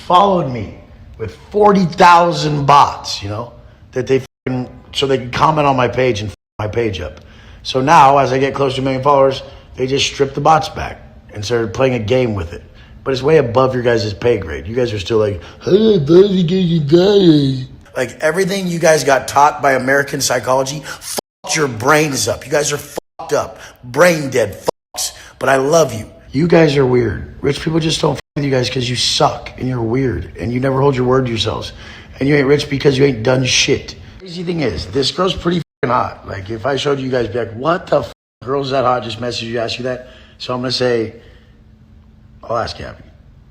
followed me with 40,000 bots, you know, that they so they can comment on my page and my page up. So now, as I get close to 1 million followers, they just strip the bots back and started playing a game with it. But it's way above your guys' pay grade. You guys are still like, like everything you guys got taught by American psychology fucked your brains up. You guys are fucked up, brain dead fucks. But I love you. You guys are weird. Rich people just don't fuck with you guys because you suck and you're weird and you never hold your word to yourselves. And you ain't rich because you ain't done shit. Crazy thing is, this girl's pretty hot. Like, if I showed you guys, be like, what the f? Girl's that hot? Just message you, ask you that. So I'm going to say, I'll ask Gabby.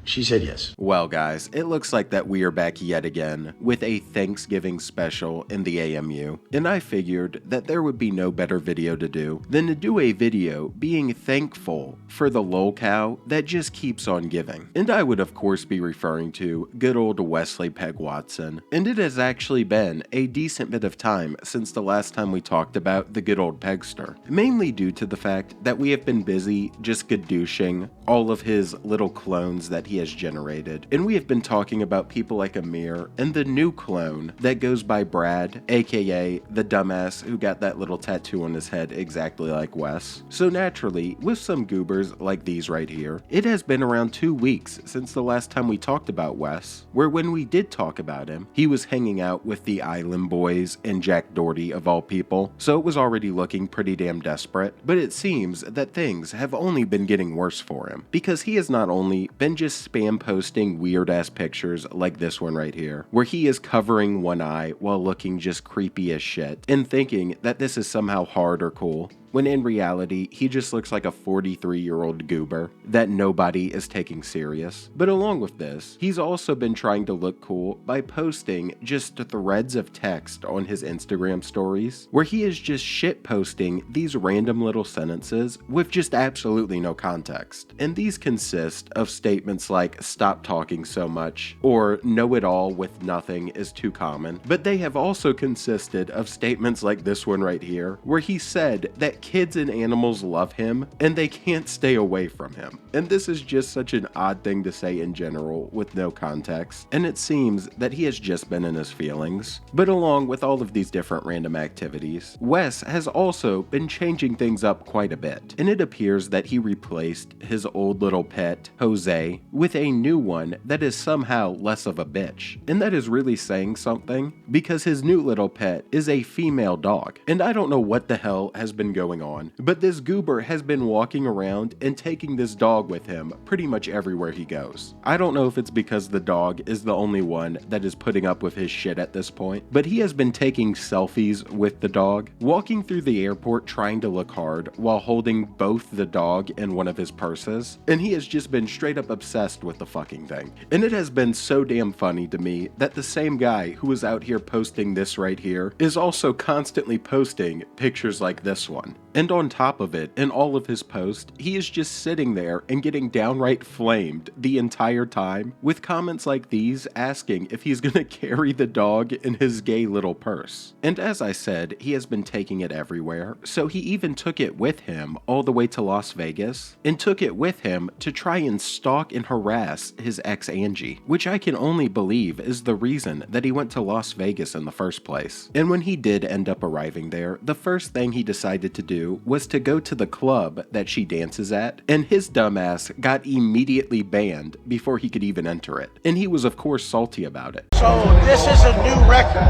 She said yes. Well, guys, it looks like that we are back yet again with a Thanksgiving special in the AMU, and I figured that there would be no better video to do than to do a video being thankful for the lolcow that just keeps on giving. And I would of course be referring to good old Wesley Peg Watson, and it has actually been a decent bit of time since the last time we talked about the good old Pegster, mainly due to the fact that we have been busy just gadooshing all of his little clones that he has generated. And we have been talking about people like Amir and the new clone that goes by Brad, aka the dumbass who got that little tattoo on his head exactly like Wes. So naturally, with some goobers like these right here, it has been around 2 weeks since the last time we talked about Wes, where when we did talk about him, he was hanging out with the Island Boys and Jack Doherty of all people, so it was already looking pretty damn desperate. But it seems that things have only been getting worse for him, because he has not only been just spam posting weird ass pictures like this one right here, where he is covering one eye while looking just creepy as shit and thinking that this is somehow hard or cool, when in reality, he just looks like a 43-year-old goober that nobody is taking serious. But along with this, he's also been trying to look cool by posting just threads of text on his Instagram stories, where he is just shit posting these random little sentences with just absolutely no context. And these consist of statements like, stop talking so much, or know it all with nothing is too common. But they have also consisted of statements like this one right here, where he said that kids and animals love him and they can't stay away from him. And this is just such an odd thing to say in general with no context, and it seems that he has just been in his feelings. But along with all of these different random activities, Wes has also been changing things up quite a bit, and it appears that he replaced his old little pet, Jose, with a new one that is somehow less of a bitch. And that is really saying something, because his new little pet is a female dog. And I don't know what the hell has been going on, but this goober has been walking around and taking this dog with him pretty much everywhere he goes. I don't know if it's because the dog is the only one that is putting up with his shit at this point, but he has been taking selfies with the dog, walking through the airport trying to look hard while holding both the dog and one of his purses, and he has just been straight up obsessed with the fucking thing. And it has been so damn funny to me that the same guy who was out here posting this right here is also constantly posting pictures like this one. And on top of it, in all of his posts, he is just sitting there and getting downright flamed the entire time with comments like these asking if he's gonna carry the dog in his gay little purse. And as I said, he has been taking it everywhere, so he even took it with him all the way to Las Vegas and took it with him to try and stalk and harass his ex Angie, which I can only believe is the reason that he went to Las Vegas in the first place. And when he did end up arriving there, the first thing he decided to do was to go to the club that she dances at, and his dumbass got immediately banned before he could even enter it. And he was of course salty about it. So this is a new record,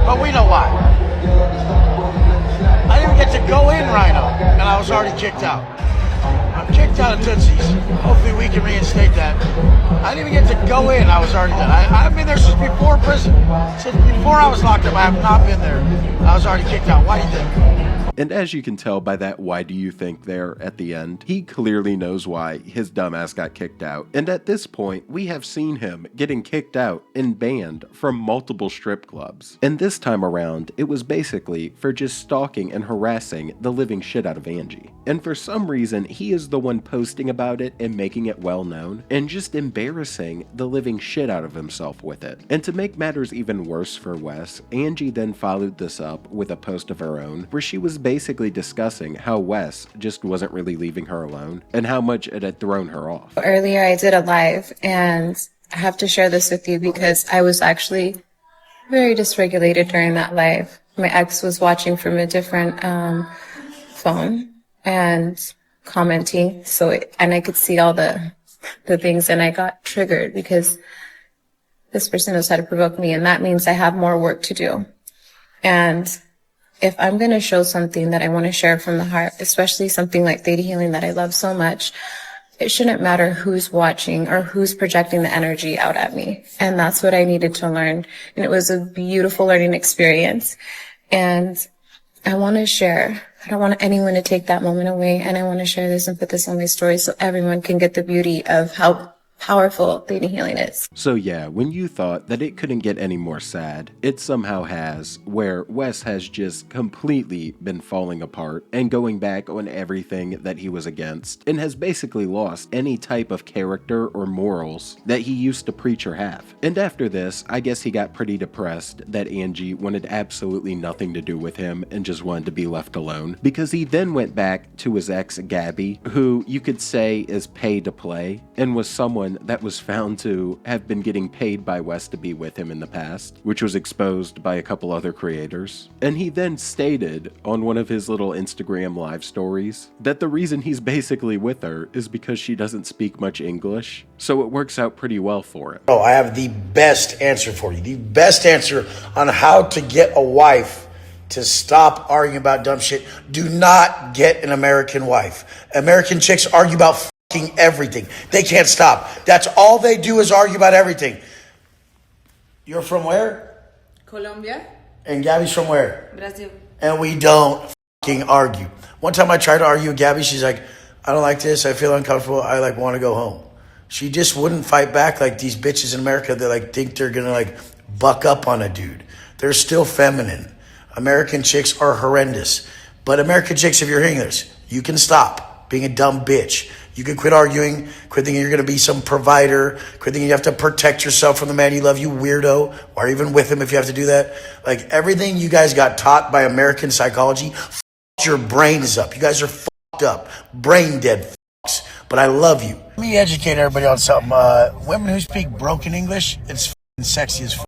but we know why. I didn't get to go in, Rhino, and I was already kicked out. I'm kicked out of Tootsie's. Hopefully we can reinstate that. I didn't even get to go in, I was already done. I've been there since before prison. Since before I was locked up, I have not been there. I was already kicked out. Why do you think? And as you can tell by that why do you think there at the end, he clearly knows why his dumbass got kicked out. And at this point, we have seen him getting kicked out and banned from multiple strip clubs. And this time around, it was basically for just stalking and harassing the living shit out of Angie. And for some reason, he is the one posting about it and making it well known, and just embarrassing the living shit out of himself with it. And to make matters even worse for Wes, Angie then followed this up with a post of her own, where she was basically discussing how Wes just wasn't really leaving her alone, and how much it had thrown her off. Earlier I did a live, and I have to share this with you because I was actually very dysregulated during that live. My ex was watching from a different phone and commenting, and I could see all the things, and I got triggered because this person knows how to provoke me, and that means I have more work to do. And if I'm going to show something that I want to share from the heart, especially something like theta healing that I love so much, it shouldn't matter who's watching or who's projecting the energy out at me. And that's what I needed to learn. And it was a beautiful learning experience. And I want to share. I don't want anyone to take that moment away. And I want to share this and put this on my story so everyone can get the beauty of how powerful theta healing is. So yeah, when you thought that it couldn't get any more sad, it somehow has, where Wes has just completely been falling apart and going back on everything that he was against, and has basically lost any type of character or morals that he used to preach or have. And after this, I guess he got pretty depressed that Angie wanted absolutely nothing to do with him and just wanted to be left alone, because he then went back to his ex Gabby, who you could say is pay to play, and was someone that was found to have been getting paid by Wes to be with him in the past, which was exposed by a couple other creators. And he then stated on one of his little Instagram live stories that the reason he's basically with her is because she doesn't speak much English, so it works out pretty well for him. Oh, I have the best answer for you. The best answer on how to get a wife to stop arguing about dumb shit. Do not get an American wife. American chicks argue about everything. They can't stop. That's all they do is argue about everything. You're from where? Colombia. And Gabby's from where? Brazil. And we don't argue. One time I tried to argue with Gabby. She's like, I don't like this. I feel uncomfortable. I want to go home. She just wouldn't fight back like these bitches in America that think they're going to buck up on a dude. They're still feminine. American chicks are horrendous. But American chicks, if you're hearing this, you can stop being a dumb bitch. You can quit arguing, quit thinking you're going to be some provider, quit thinking you have to protect yourself from the man you love, you weirdo, or even with him if you have to do that. Everything you guys got taught by American psychology, your brains up. You guys are fucked up, brain dead fucks. But I love you. Let me educate everybody on something. Women who speak broken English, it's sexy as fuck.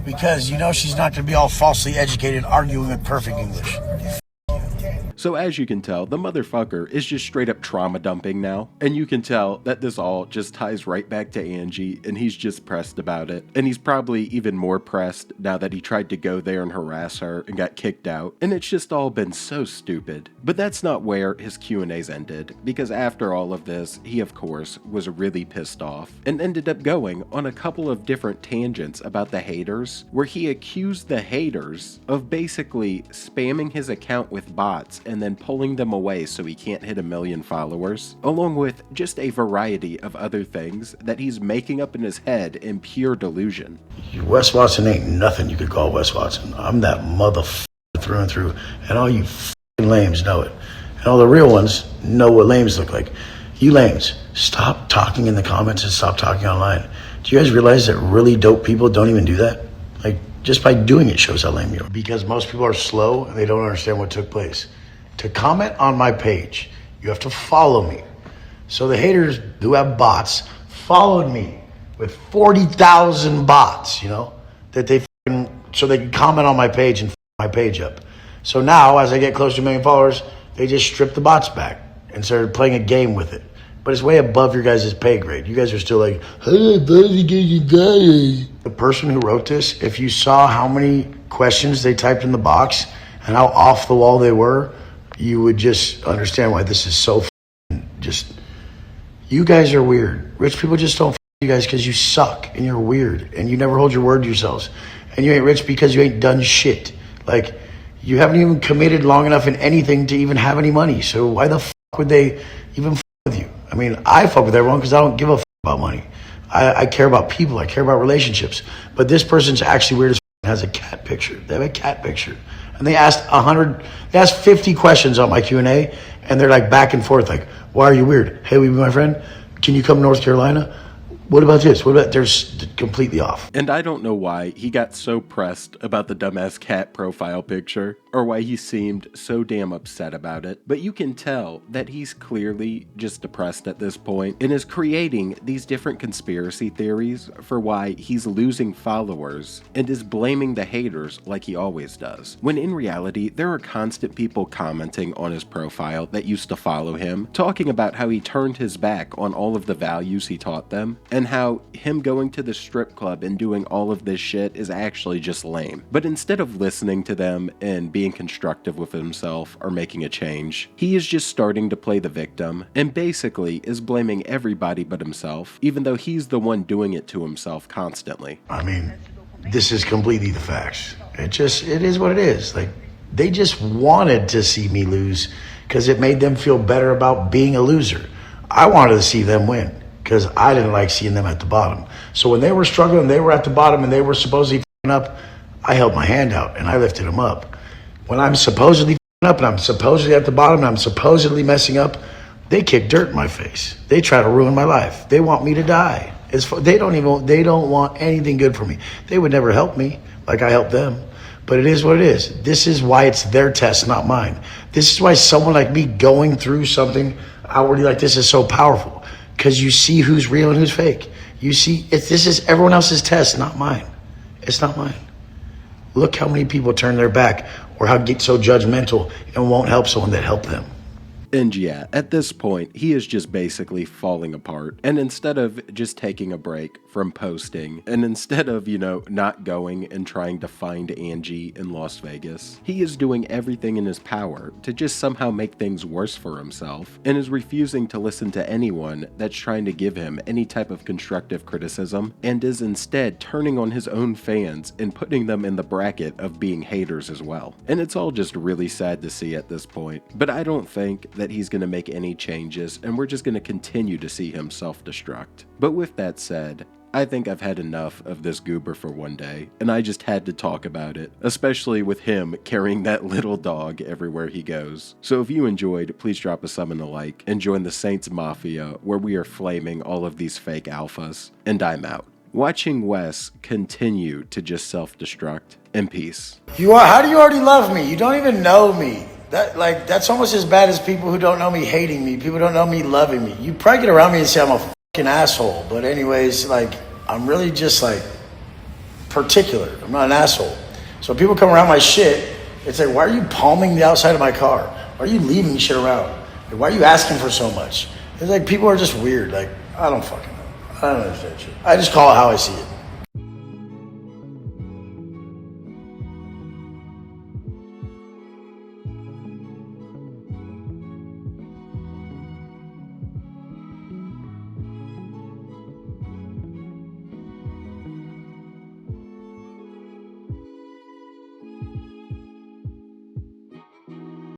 Because she's not going to be all falsely educated arguing with perfect English. So as you can tell, the motherfucker is just straight up trauma dumping now. And you can tell that this all just ties right back to Angie, and he's just pressed about it. And he's probably even more pressed now that he tried to go there and harass her and got kicked out. And it's just all been so stupid. But that's not where his Q&As ended, because after all of this, he of course was really pissed off and ended up going on a couple of different tangents about the haters, where he accused the haters of basically spamming his account with bots and then pulling them away so he can't hit 1 million followers, along with just a variety of other things that he's making up in his head in pure delusion. Wes Watson ain't nothing you could call Wes Watson. I'm that motherfucker through and through, and all you fucking lames know it. And all the real ones know what lames look like. You lames, stop talking in the comments and stop talking online. Do you guys realize that really dope people don't even do that? Just by doing it shows how lame you are. Because most people are slow and they don't understand what took place. To comment on my page, you have to follow me. So the haters who have bots followed me with 40,000 bots, that so they can comment on my page and my page up. So now, as I get close to 1 million followers, they just strip the bots back and started playing a game with it. But it's way above your guys' pay grade. You guys are still like, hey, the person who wrote this, if you saw how many questions they typed in the box and how off the wall they were, you would just understand why this is so you guys are weird. Rich people just don't you guys because you suck and you're weird and you never hold your word to yourselves. And you ain't rich because you ain't done shit. You haven't even committed long enough in anything to even have any money. So why the fuck would they even with you? I mean, I fuck with everyone because I don't give a fuck about money. I care about people. I care about relationships. But this person's actually weird as fuck, has a cat picture. They have a cat picture. And they asked 50 questions on my Q&A, and they're back and forth, why are you weird? Hey, will you be my friend? Can you come to North Carolina? What about this? They're completely off. And I don't know why he got so pressed about the dumbass cat profile picture, or why he seemed so damn upset about it, but you can tell that he's clearly just depressed at this point and is creating these different conspiracy theories for why he's losing followers and is blaming the haters like he always does. When in reality, there are constant people commenting on his profile that used to follow him, talking about how he turned his back on all of the values he taught them, and how him going to the strip club and doing all of this shit is actually just lame. But instead of listening to them and being constructive with himself or making a change, he is just starting to play the victim and basically is blaming everybody but himself, even though he's the one doing it to himself constantly. I mean, this is completely the facts. It is what it is. Like, they just wanted to see me lose because it made them feel better about being a loser. I wanted to see them win because I didn't like seeing them at the bottom. So when they were struggling, they were at the bottom and they were supposedly up, I held my hand out and I lifted them up. When I'm supposedly up and I'm supposedly at the bottom and I'm supposedly messing up, they kick dirt in my face. They try to ruin my life. They want me to die. They don't want anything good for me. They would never help me like I helped them. But it is what it is. This is why it's their test, not mine. This is why someone like me going through something outwardly like this is so powerful. Because you see who's real and who's fake. You see, this is everyone else's test, not mine. It's not mine. Look how many people turn their back or how get so judgmental and won't help someone that helped them. And yeah, at this point, he is just basically falling apart. And instead of just taking a break from posting, and instead of, not going and trying to find Angie in Las Vegas, he is doing everything in his power to just somehow make things worse for himself, and is refusing to listen to anyone that's trying to give him any type of constructive criticism, and is instead turning on his own fans and putting them in the bracket of being haters as well. And it's all just really sad to see at this point. But I don't think that he's going to make any changes, and we're just going to continue to see him self-destruct. But with that said, I think I've had enough of this goober for one day, and I just had to talk about it, especially with him carrying that little dog everywhere he goes. So if you enjoyed, please drop a sub and a like, and join the Saints Mafia, where we are flaming all of these fake alphas. And I'm out. Watching Wes continue to just self-destruct, and peace. How do you already love me? You don't even know me. That's almost as bad as people who don't know me hating me. People don't know me loving me. You probably get around me and say I'm a fucking asshole. But anyways, I'm really just particular. I'm not an asshole. So people come around my shit, it's like, why are you palming the outside of my car? Why are you leaving shit around? Why are you asking for so much? It's like people are just weird. I don't fucking know. I don't understand shit. I just call it how I see it.